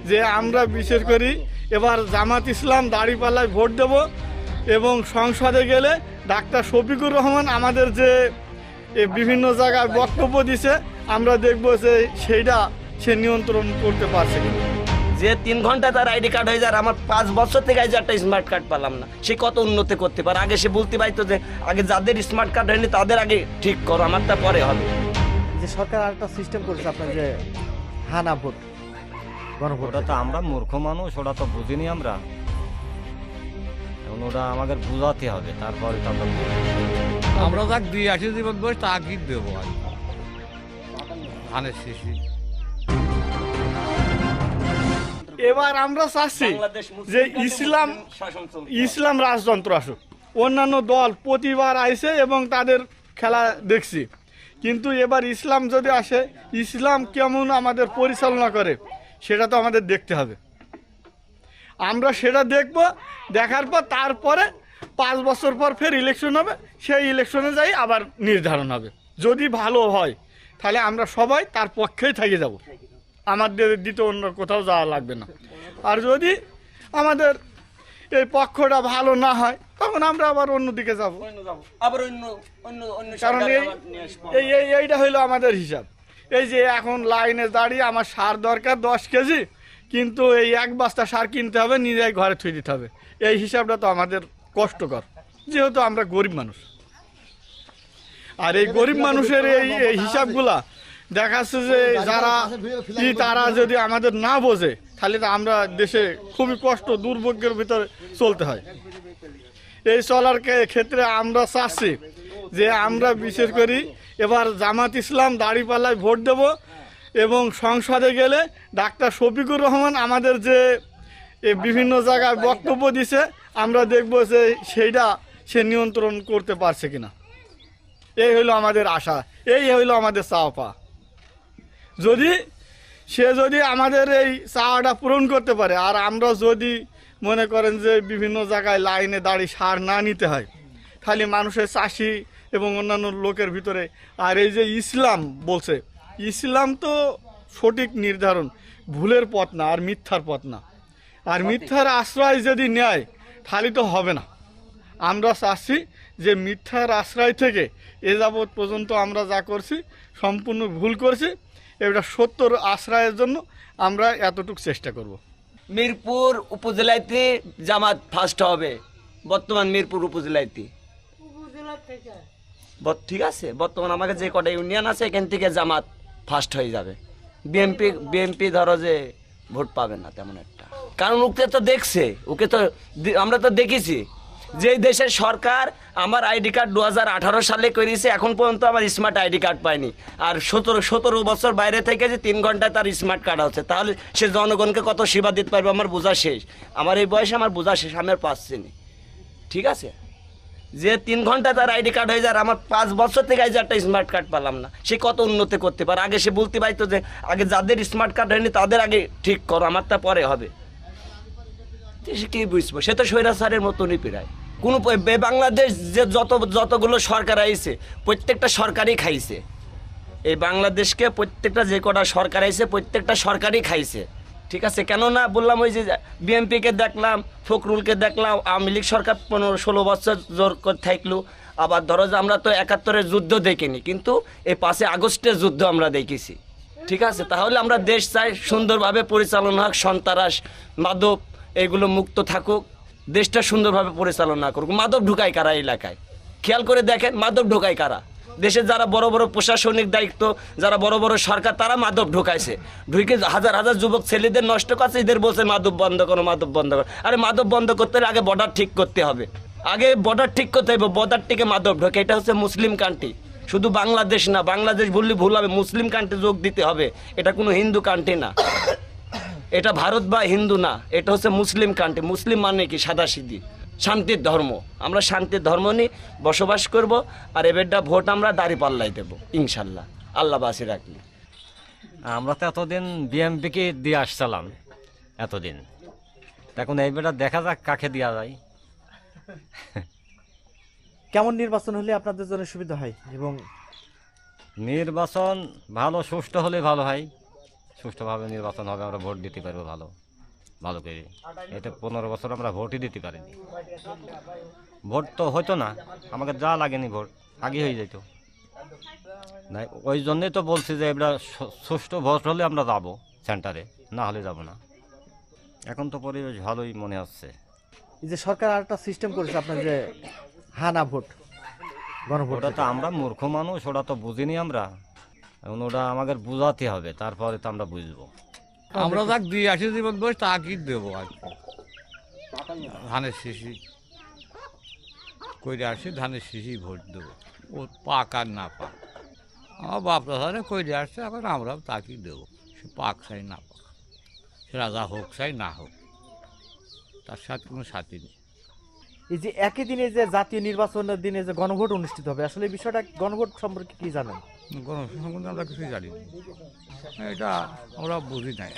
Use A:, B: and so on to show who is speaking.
A: যে আমরা বিশেষ করি এবার জামাত ইসলাম দাঁড়িপাল্লায় ভোট দেব এবং সংসদে গেলে ডাক্তার শফিকুর রহমান আমাদের যে বিভিন্ন জায়গায় বক্তব্য দিছে আমরা দেখব যে সেইটা সে নিয়ন্ত্রণ করতে পারছে কিনা।
B: যে 3 ঘন্টা তার আইডি কার্ড হয়ে যায়, আমার 5 বছর থেকে আজ একটা স্মার্ট কার্ড পেলাম না, সে কত উন্নতি করতে পারে। আগে সে বলতে পারতো যে আগে যাদের স্মার্ট কার্ড হয়নি তাদের আগে ঠিক করো, আমারটা পরে হবে।
C: যে সরকার আরেকটা সিস্টেম করেছে আপনার যে হানা ভোট, গণভোট,
D: ওটা তো আমরা মূর্খ মানুষ, ওটা তো বুঝিনি আমরা। এখন ওটা আমাদের বুঝাতে হবে, তারপরে তো
E: আমরা যাক দিয়ে আসি জীবন বয়স তা কি দেবো আর ধানের শিশি।
A: এবার আমরা চাচ্ছি যে ইসলাম রাজতন্ত্র আসুক। অন্যান্য দল প্রতিবার আইছে এবং তাদের খেলা দেখছি, কিন্তু এবার ইসলাম যদি আসে, ইসলাম কেমন আমাদের পরিচালনা করে সেটা তো আমাদের দেখতে হবে। আমরা সেটা দেখব, দেখার পর তারপরে 5 বছর পর ফের ইলেকশন হবে, সেই ইলেকশনে যাই আবার নির্ধারণ হবে। যদি ভালো হয় তাহলে আমরা সবাই তার পক্ষেই থেকে যাব, আমাদের দ্বিতীয় অন্য কোথাও যাওয়া লাগবে না। আর যদি আমাদের এই পক্ষটা ভালো না হয় তখন আমরা আবার অন্যদিকে যাব,
B: আবার
A: কারণ এইটা হইলো আমাদের হিসাব। এই যে এখন লাইনে দাঁড়িয়ে আমার সার দরকার 10 কেজি, কিন্তু এই 1 বস্তা সার কিনতে হবে, নিজেই ঘরে থুই দিতে হবে। এই হিসাবটা তো আমাদের কষ্টকর, যেহেতু আমরা গরিব মানুষ। আর এই গরিব মানুষের এই হিসাবগুলা দেখাচ্ছে যে যারা তারা যদি আমাদের না বোঝে তাহলে তো আমরা দেশে খুবই কষ্ট দুর্ভোগের ভিতরে চলতে হয়। এই চলার ক্ষেত্রে আমরা চাচ্ছি যে আমরা বিশেষ করি এবার জামাত ইসলাম দাঁড়িপাল্লায় ভোট দেব এবং সংসদে গেলে ডাক্তার শফিকুর রহমান আমাদের যে বিভিন্ন জায়গায় বক্তব্য দিছে আমরা দেখব যে সেইটা সে নিয়ন্ত্রণ করতে পারছে কিনা। এই হইলো আমাদের আশা, এই হইলো আমাদের চাওয়া। যদি আমাদের এই চাওয়াটা পূরণ করতে পারে, আর আমরা যদি মনে করেন যে বিভিন্ন জায়গায় লাইনে দাঁড়িয়ে সার না নিতে হয়, খালি মানুষের চাষি এবং অন্যান্য লোকের ভিতরে। আর এই যে ইসলাম বলছে, ইসলাম তো সঠিক নির্ধারণ, ভুলের পথ না আর মিথ্যার পথ না। আর মিথ্যার আশ্রয় যদি নেয় তাহলে তো হবে না। আমরা চাচ্ছি যে মিথ্যার আশ্রয় থেকে এ যাবৎ পর্যন্ত আমরা যা করছি সম্পূর্ণ ভুল করছি, এটা সত্যর আশ্রয়ের জন্য আমরা এতটুকু চেষ্টা করব।
B: মিরপুর উপজেলাতে জামাত ফার্স্ট হবে, বর্তমান মিরপুর উপজেলাতে। ঠিক আছে, বর্তমান আমাকে যে কটা ইউনিয়ন আছে এখান থেকে জামাত ফার্স্ট হয়ে যাবে। বিএমপি ধরো যে ভোট পাবে না তেমন একটা, কারণ ওকে তো দেখছে, ওকে তো আমরা তো দেখেছি যে দেশের সরকার আমার আইডি কার্ড 2018 সালে করেছে, এখন পর্যন্ত আমার স্মার্ট আইডি কার্ড পাইনি। আর 17 বছর বাইরে থেকে যে 3 ঘন্টায় তার স্মার্ট কার্ড হচ্ছে, তাহলে সে জনগণকে কত সেবা দিতে পারবে আমার বোঝা শেষ। আমার এই বয়সে আমার বোঝা শেষ, আমি আর পাচ্ছি না। ঠিক আছে, যে 3 ঘন্টায় তার আইডি কার্ড হয়ে যায়, আমার 5 বছর থেকে আজ একটা স্মার্ট কার্ড পেলাম না, সে কত উন্নতি করতে পারে। আগে সে বলতে পারতো যে আগে যাদের স্মার্ট কার্ড হয়নি তাদের আগে ঠিক করো, আমারটা পরে হবে। সে কি বুঝবো, সে তো স্বৈরাচারের মতনই প্রায়। কোনো বাংলাদেশ যে যতগুলো সরকার আইছে প্রত্যেকটা সরকারই খাইছে এই বাংলাদেশকে, প্রত্যেকটা যে কটা সরকার আইছে প্রত্যেকটা সরকারই খাইছে। ঠিক আছে, কেননা বললাম ওই যে বিএনপিকে দেখলাম, ফখরুলকে দেখলাম, আওয়ামী লীগ সরকার 15-16 বছর জোর করে থাকলো। আবার ধরো যে আমরা তো 71-এর যুদ্ধ দেখিনি, কিন্তু এই 5 আগস্টের যুদ্ধ আমরা দেখেছি। ঠিক আছে, তাহলে আমরা দেশ চাই সুন্দরভাবে পরিচালনা হোক, সন্ত্রাস মাদক এগুলো মুক্ত থাকুক, দেশটা সুন্দরভাবে পরিচালনা করুক। মাদক ঢুকায় কারা এলাকায়? খেয়াল করে দেখেন, মাদক ঢোকায় কারা? দেশের যারা বড় বড় প্রশাসনিক দায়িত্ব, যারা বড় বড় সরকার, তারা মাদক ঢোকাইছে, ঢুকে হাজার হাজার যুবক ছেলেদের নষ্ট করছে। এদের বলছে মাদক বন্ধ করো, মাদক বন্ধ করো। আরে মাদক বন্ধ করতে হলে আগে বর্ডার ঠিক করতে হবে, আগে বর্ডার ঠিক করতে হবে, বর্ডার থেকে মাদক ঢোকে। এটা হচ্ছে মুসলিম কান্ট্রি, শুধু বাংলাদেশ না, বাংলাদেশ বললে ভুল হবে, মুসলিম কান্ট্রি যোগ দিতে হবে। এটা কোনো হিন্দু কান্ট্রি না, এটা ভারত বা হিন্দু না, এটা হচ্ছে মুসলিম কান্ট্রি। মুসলিম মানে কি? সাদাসিধি শান্তির ধর্ম। আমরা শান্তির ধর্ম নিয়ে বসবাস করব। আর এবারটা ভোট আমরা দাঁড়িপাল্লাই দেবো ইনশাল্লাহ, আল্লাহ বাঁচিয়ে রাখলে।
D: আমরা তো এতদিন বিএমপিকে দিয়ে আসছিলাম এতদিন, এখন এইবারটা দেখা যাক কাকে দেওয়া যায়।
C: কেমন নির্বাচন হলে আপনাদের জন্য সুবিধা হয়? এবং
D: নির্বাচন ভালো সুষ্ঠু হলে ভালো হয়, সুষ্ঠুভাবে নির্বাচন হবে, আমরা ভোট দিতে পারবো ভালো ভালো করে। এটা 15 বছর আমরা ভোটই দিতে পারিনি, ভোট তো হতো না, আমাকে যা লাগেনি ভোট আগে হয়ে যেত না। ওই জন্যই তো বলছি যে এবার সুষ্ঠু ভোট হলে আমরা যাবো সেন্টারে, না হলে যাব না। এখন তো পরিবেশ ভালোই মনে হচ্ছে।
C: এই যে সরকার আরেকটা সিস্টেম করেছে আপনার যে হানা ভোট, গণভোট।
D: ওটা তো আমরা মূর্খ মানুষ, ওটা তো বুঝিনি আমরা, এখন ওটা আমাদের বুঝাতে হবে, তারপরে তো আমরা বুঝবো।
E: আমরা যাক দিয়ে আসি জীবন বয়স তাকেই দেবো আর কি। ধানের শিশি কইরে আসি, ধানের শিশি ভোট দেবো, ও পাক আর না পাক। আমার বাপ দাদারে কইরে আসছে, এখন আমরাও তাকেই দেবো, সে পাক চাই না পাক, সে রাজা হোক চাই না হোক, তার সাথে কোনো সাথী নেই।
C: এই যে একই দিনে যে জাতীয় নির্বাচনের দিনে যে গণভোট অনুষ্ঠিত হবে, আসলে এই বিষয়টা গণভোট সম্পর্কে কি জানেন?
E: গণসংখ্যা সম্বন্ধে আমরা কিছুই জানি না, এটা আমরা বুঝি নাই।